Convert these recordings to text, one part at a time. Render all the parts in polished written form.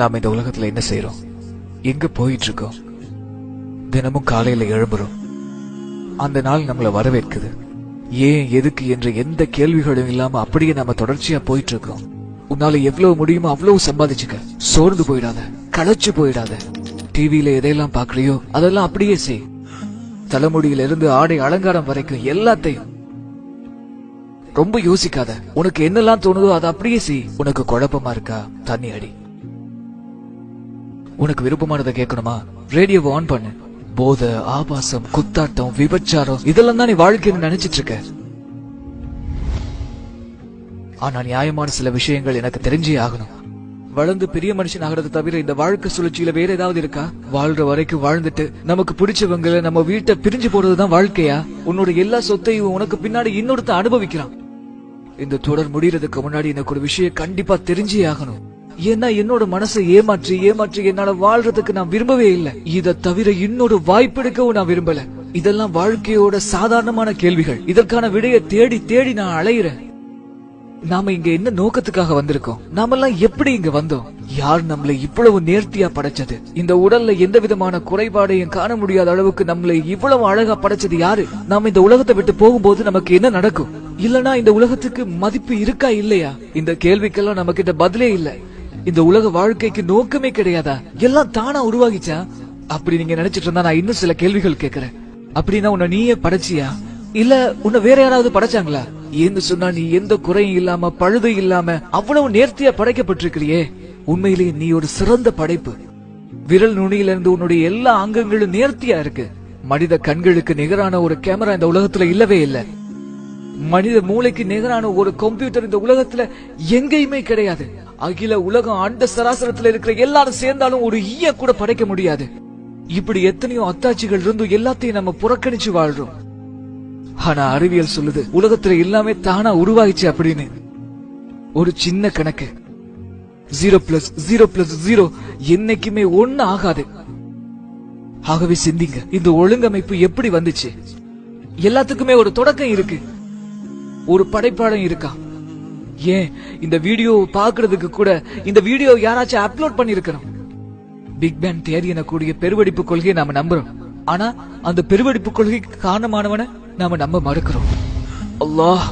நாம இந்த உலகத்துல என்ன செய்யறோம், எங்க போயிட்டு இருக்கோம்? தினமும் காலையில எழும்புறோம். அந்த நாள் நம்மள வரவேற்குது. ஏன் எதுக்கு என்ற எந்த கேள்விகளும் இல்லாம அப்படியே நம்ம தொடர்ச்சியா போயிட்டு இருக்கோம். உன்னால எவ்வளவு முடியுமோ அவ்வளவு சம்பாதிச்சுக்க. சோர்ந்து போயிடாத, களைச்சு போயிடாத. டிவியில எதையெல்லாம் பாக்குறியோ அதெல்லாம் அப்படியே செய். தலைமுடியில இருந்து ஆடை அலங்காரம் வரைக்கும் எல்லாத்தையும். ரொம்ப யோசிக்காத. உனக்கு என்னெல்லாம் தோணுதோ அதை அப்படியே செய். உனக்கு குழப்பமா இருக்கா, தண்ணி அடி. உனக்கு விருப்பமானதை கேட்கணுமா, ரேடியோவை ஆன் பண்ணு. போதை, ஆபாசம், குத்தாட்டம், விபச்சாரம் இதெல்லாம் தான் நீ வாழ்க்கைன்னு நினைச்சிட்டு இருக்க. ஆனா நியாயமான சில விஷயங்கள் எனக்கு தெரிஞ்சே ஆகணும். வளர்ந்து பெரிய மனுஷன் ஆகிறது தவிர இந்த வாழ்க்கை சுழற்சியில வேற ஏதாவது இருக்கா? வாழ்ற வரைக்கும் வாழ்ந்துட்டு நமக்கு பிடிச்சவங்களை நம்ம வீட்டை பிரிஞ்சு போறதுதான் வாழ்க்கையா? உன்னோட எல்லா சொத்தையும் உனக்கு பின்னாடி இன்னொருத்த அனுபவிக்கிறான். இந்த தொடர் முடியறதுக்கு முன்னாடி எனக்கு ஒரு விஷயம் கண்டிப்பா தெரிஞ்சே ஆகணும். ஏன்னா என்னோட மனசை ஏமாற்றி ஏமாற்றி என்னால வாழ்றதுக்கு நான் விரும்பவே இல்லை. இதை தவிர இன்னொரு வாய்ப்பெடுக்கவும் நான் விரும்பல. இதெல்லாம் வாழ்க்கையோட சாதாரணமான கேள்விகள். இதற்கான விடையை தேடி தேடி நான் அலையிறேன். நாம இங்க என்ன நோக்கத்துக்காக வந்திருக்கோம்? நாமெல்லாம் எப்படி இங்க வந்தோம்? யார் நம்மளை இவ்வளவு நேர்த்தியா படைச்சது? இந்த உடல்ல எந்த விதமான குறைபாடையும் காண முடியாத அளவுக்கு நம்மளை இவ்வளவு அழகா படைச்சது யாரு? நாம இந்த உலகத்தை விட்டு போகும்போது நமக்கு என்ன நடக்கும்? இல்லனா இந்த உலகத்துக்கு மதிப்பு இருக்கா இல்லையா? இந்த கேள்விக்கெல்லாம் நம்ம கிட்ட பதிலே இல்ல. இந்த உலக வாழ்க்கைக்கு நோக்கமே கிடையாதா? எல்லாம் தானா உருவாகிச்சா? அப்படி நீங்க நினைச்சிட்டு இருந்தா நான் இன்னும் சில கேள்விகள் கேட்கிறேன். அப்படின்னா உன்னை நீயே படைச்சியா, இல்ல உன்னை வேற யாராவது படைச்சாங்களா? ஏன்னு சொன்னா நீ எந்த குறையும் இல்லாம பழுது இல்லாம அவ்வளவு நேர்த்தியா படைக்கப்பட்டிருக்கிறியே. உண்மையிலேயே நீ ஒரு சிறந்த படைப்பு. விரல் நுனியில இருந்து உன்னுடைய எல்லா அங்கங்களும் நேர்த்தியா இருக்கு. மனித கண்களுக்கு நிகரான ஒரு கேமரா இந்த உலகத்துல இல்லவே இல்லை. மனித மூளைக்கு நிகரான ஒரு கம்ப்யூட்டர் இந்த உலகத்துல எங்கேயுமே கிடையாது. அகில உலகம் அண்ட சராசரத்துல இருக்கிற எல்லாரும் சேர்ந்தாலும் ஒரு ஈய கூட படைக்க முடியாது. இப்படி எத்தனையோ அத்தாட்சிகள் இருந்தும் எல்லாத்தையும் நம்ம புறக்கணிச்சு வாழ்றோம். ஆனா அறிவியல் சொல்லுது உலகத்துல எல்லாமே தானா உருவாகிச்சு அப்படின்னு. ஒரு சின்ன கணக்கு, 0+0+0 என்னைக்குமே 1 ஆகாது. ஆகவே சிந்திங்க, இந்த ஒழுங்கமைப்பு எப்படி வந்துச்சு? எல்லாத்துக்குமே ஒரு தொடக்கம் இருக்கு, ஒரு படைப்பாளம் இருக்கா? ஏன் இந்த வீடியோ பாக்குறதுக்கு கூட இந்த வீடியோ யாராச்சும் அப்லோட் பண்ணிருக்கணும். பிக் பேங் தியரி எனக்கூடிய பெருவெடிப்பு கொள்கையை நாம நம்புறோம். ஆனா அந்த பெருவெடிப்பு கொள்கைக்கு காரணமானவன நாம நம்ப மறுக்கிறோம். அல்லாஹ்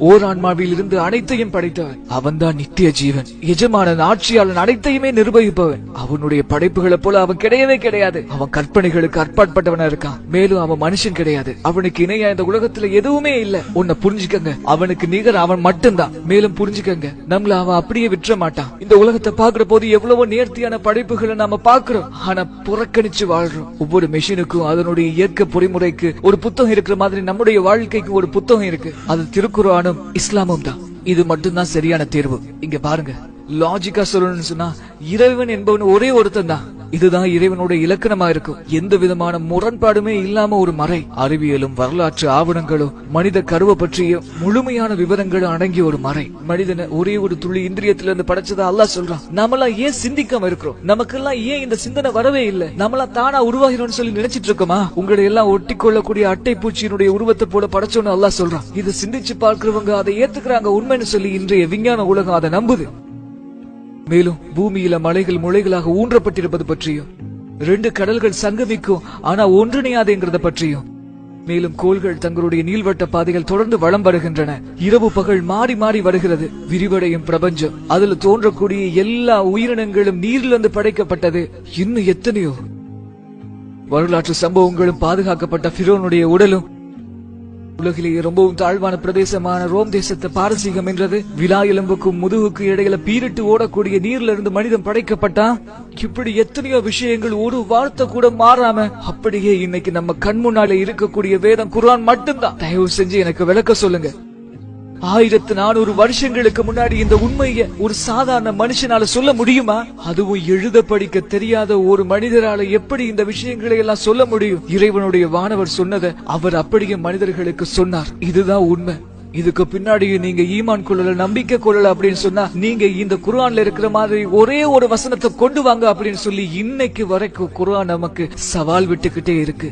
ஓர் ஆன்மாவில் இருந்து அனைத்தையும் படைத்தவன். அவன்தான் நித்திய ஜீவன், எஜமானன், ஆட்சியாளன், அனைத்தையுமே நிர்வகிப்பவன். அவனுடைய படைப்புகளை போல அவன் கிடையவே கிடையாது. அவன் கற்பனைகளுக்கு அற்பாட்பட்டவனா இருக்கான். மேலும் அவன் மனுஷன் கிடையாது. அவனுக்கு இணையா இந்த உலகத்துல எதுவுமே இல்ல. உன்னை புரிஞ்சுக்கங்க, அவனுக்கு நிகர் அவன் மட்டும்தான். மேலும் புரிஞ்சுக்கங்க, நம்மள அவன் அப்படியே விட்டுற மாட்டான். இந்த உலகத்தை பாக்குற போது எவ்வளவோ நேர்த்தியான படைப்புகளை நாம பாக்குறோம். ஆனா புறக்கணிச்சு வாழ்றோம். ஒவ்வொரு மெஷினுக்கும் அதனுடைய இயற்கை பொறிமுறைக்கு ஒரு புத்தகம் இருக்கிற மாதிரி நம்முடைய வாழ்க்கைக்கு ஒரு புத்தகம் இருக்கு. அது திருக்குர்ஆனும் இஸ்லாமும் தான். இது மட்டும்தான் சரியான தேர்வு. இங்க பாருங்க, லாஜிக்கா சொல்லணும்னு சொன்னா இறைவன் என்பவன் ஒரே ஒருத்தன் தான். இதுதான் இறைவனோட இலக்கணமா இருக்கும். எந்த விதமான முரண்பாடுமே இல்லாம ஒரு மறை. அறிவியலும் வரலாற்று ஆவணங்களும் மனித கருவை பற்றிய முழுமையான விவரங்களும் அடங்கிய ஒரு மறை. மனிதனை ஒரே ஒரு துளி இந்திரியத்திலிருந்து படைச்சதா அல்லாஹ் சொல்றான். நம்மளாம் ஏன் சிந்திக்காம இருக்கிறோம்? நமக்கெல்லாம் ஏன் இந்த சிந்தனை வரவே இல்லை? நம்மளாம் தானா உருவாகிறோம்னு சொல்லி நினைச்சிட்டு இருக்கோமா? உங்களை எல்லாம் ஒட்டி கொள்ளக்கூடிய அட்டை பூச்சியினுடைய உருவத்தை போல படைச்சோன்னு அல்லாஹ் சொல்றான். இது சிந்திச்சு பார்க்கிறவங்க அதை ஏத்துக்கிறாங்க உண்மைன்னு சொல்லி இன்றைய விஞ்ஞான உலகம் அதை நம்புது. மேலும் பூமியில மலைகள் முளைகளாக ஊன்றப்பட்டிருப்பது பற்றியும், 2 கடல்கள் சங்கமிக்கும் ஆனா ஒன்றிணையாதுங்கிறத பற்றியும், மேலும் கோள்கள் தங்களுடைய நீள்வட்ட பாதைகள் தொடர்ந்து வலம் வருகின்றன. இரவு பகல் மாறி மாறி வருகிறது. விரிவடையும் பிரபஞ்சம், அதுல தோன்றக்கூடிய எல்லா உயிரினங்களும் நீரிலிருந்து படைக்கப்பட்டது. இன்னும் எத்தனையோ வரலாற்று சம்பவங்களும் பாதுகாக்கப்பட்ட ஃபிரௌனுடைய உடலும், உலகிலேயே ரொம்பவும் தாழ்வான பிரதேசமான ரோம் தேசத்தை பாரசீகம் என்றது. விலா எலும்புக்கும் முதுகுக்கு இடையில பீரிட்டு ஓடக்கூடிய நீர்ல இருந்து மனிதன் படைக்கப்பட்டான். இப்படி எத்தனையோ விஷயங்கள் ஒரு வார்த்தை கூட மாறாம அப்படியே இன்னைக்கு நம்ம கண் முன்னாலே இருக்கக்கூடிய வேதம் குர்ஆன் மட்டும்தான். தயவு செஞ்சு எனக்கு விளக்க சொல்லுங்க. 1400 வருஷங்களுக்கு முன்னாடி இந்த உண்மையை ஒரு சாதாரண மனுஷனால சொல்ல முடியுமா? அதுவும் எழுத படிக்க தெரியாத ஒரு மனிதரால எப்படி இந்த விஷயங்களை எல்லாம் சொல்ல முடியும்? இறைவனுடைய வானவர் சொன்னதை அவர் அப்படியே மனிதர்களுக்கு சொன்னார். இதுதான் உண்மை. இதுக்கு பின்னாடி நீங்க ஈமான் கொள்ளல, நம்பிக்கை கொள்ளல அப்படின்னு சொன்னா நீங்க இந்த குர்ஆன்ல இருக்கிற மாதிரி ஒரே ஒரு வசனத்தை கொண்டு வாங்க அப்படின்னு சொல்லி இன்னைக்கு வரைக்கும் குர்ஆன் நமக்கு சவால் விட்டுக்கிட்டே இருக்கு.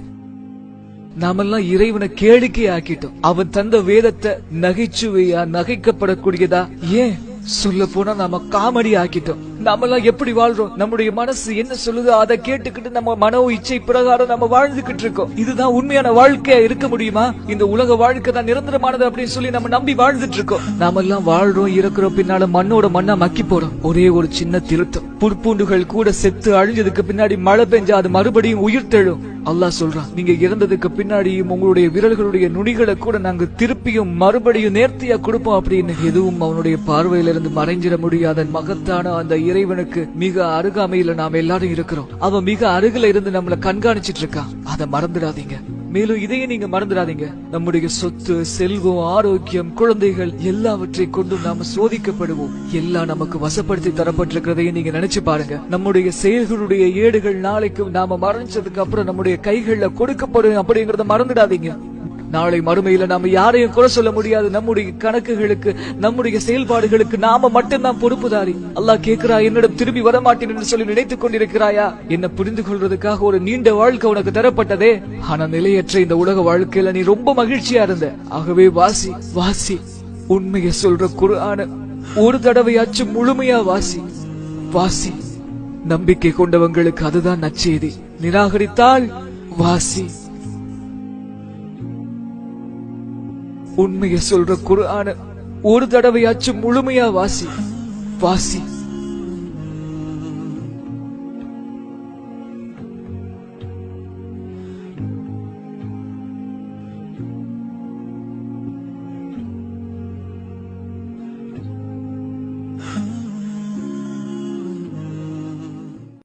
நாமெல்லாம் இறைவனை கேளிக்கை ஆக்கிட்டோம். அவன் தந்த வேதத்தை நகைச்சுவையா, நகைக்கப்படக்கூடியதா, ஏன் சொல்ல போனா நாம காமெடி ஆக்கிட்டோம். நாமெல்லாம் எப்படி வாழ்றோம்? நம்முடைய மனசு என்ன சொல்லுதோ அதை கேட்டுக்கிட்டு நம்ம மனோ இச்சை பிரகாரம் நம்ம வாழ்ந்துகிட்டு இருக்கோம். இதுதான் உண்மையான வாழ்க்கையா இருக்க முடியுமா? இந்த உலக வாழ்க்கை தான் நிரந்தரமானது அப்படின்னு சொல்லி நம்ம நம்பி வாழ்ந்துட்டு இருக்கோம். நாம எல்லாம் வாழ்றோம், இருக்கிறோம், பின்னால மண்ணோட மண்ணா மக்கி போறோம். ஒரே ஒரு சின்ன திருத்தம், புற்பூண்டுகள் கூட செத்து அழிஞ்சதுக்கு பின்னாடி மழை பெஞ்சா அது மறுபடியும் உயிர் தெழும். அல்லாஹ் சொல்றான், நீங்க இறந்ததுக்கு பின்னாடியும் உங்களுடைய விரல்களுடைய நுனிகளை கூட நாங்க திருப்பியும் மறுபடியும் நேர்த்தியா கொடுப்போம் அப்படின்னு. எதுவும் அவனுடைய பார்வையிலிருந்து மறைஞ்சிட முடியாத மகத்தான அந்த இறைவனுக்கு மிக அருகாமையில நாம எல்லாரும் இருக்கிறோம். அவன் மிக அருகில இருந்து நம்மளை கண்காணிச்சிட்டு இருக்கான். அதை மறந்துடாதீங்க. மேலும் இதையும் நீங்க மறந்துடாதீங்க, நம்முடைய சொத்து, செல்வம், ஆரோக்கியம், குழந்தைகள் எல்லாவற்றை கொண்டும் நாம சோதிக்கப்படுவோம். எல்லாம் நமக்கு வசப்படுத்தி தரப்பட்டிருக்கிறதையும் நீங்க நினைச்சு பாருங்க. நம்முடைய செயல்களுடைய ஏடுகள் நாளைக்கு நாம மறைஞ்சதுக்கு அப்புறம் நம்முடைய கைகள்ல கொடுக்கப்படும் அப்படிங்கறத மறந்துடாதீங்க. நாளை மறுமையில நாம யாரையும் குறை சொல்ல முடியாது. நம்முடைய கணக்குகளுக்கு, நம்முடைய செயல்பாடுகளுக்கு நாம மட்டும்தான் பொறுப்புதாரி. அல்லாஹ் கேட்கிறா, என்னிடம் திரும்பி வரமாட்டேன் என்று சொல்லி நினைத்துக் கொண்டிருக்கிறாயா? என்ன புரிந்து கொள்றதுக்காக ஒரு நீண்ட வாழ்க்கை உனக்கு தரப்பட்டதே. ஆனா நிலையற்ற இந்த உலக வாழ்க்கையில நீ ரொம்ப மகிழ்ச்சியா இருந்த. ஆகவே வாசி வாசி, உண்மையை சொல்ற குர்ஆன ஒரு தடவையாச்சும் முழுமையா வாசி வாசி. நம்பிக்கை கொண்டவங்களுக்கு அதுதான் நற்செய்தி. நிராகரித்தால் வாசி. உண்மையை சொல்ற குர்ஆன ஒரு தடவையாச்சும் முழுமையா வாசி வாசி.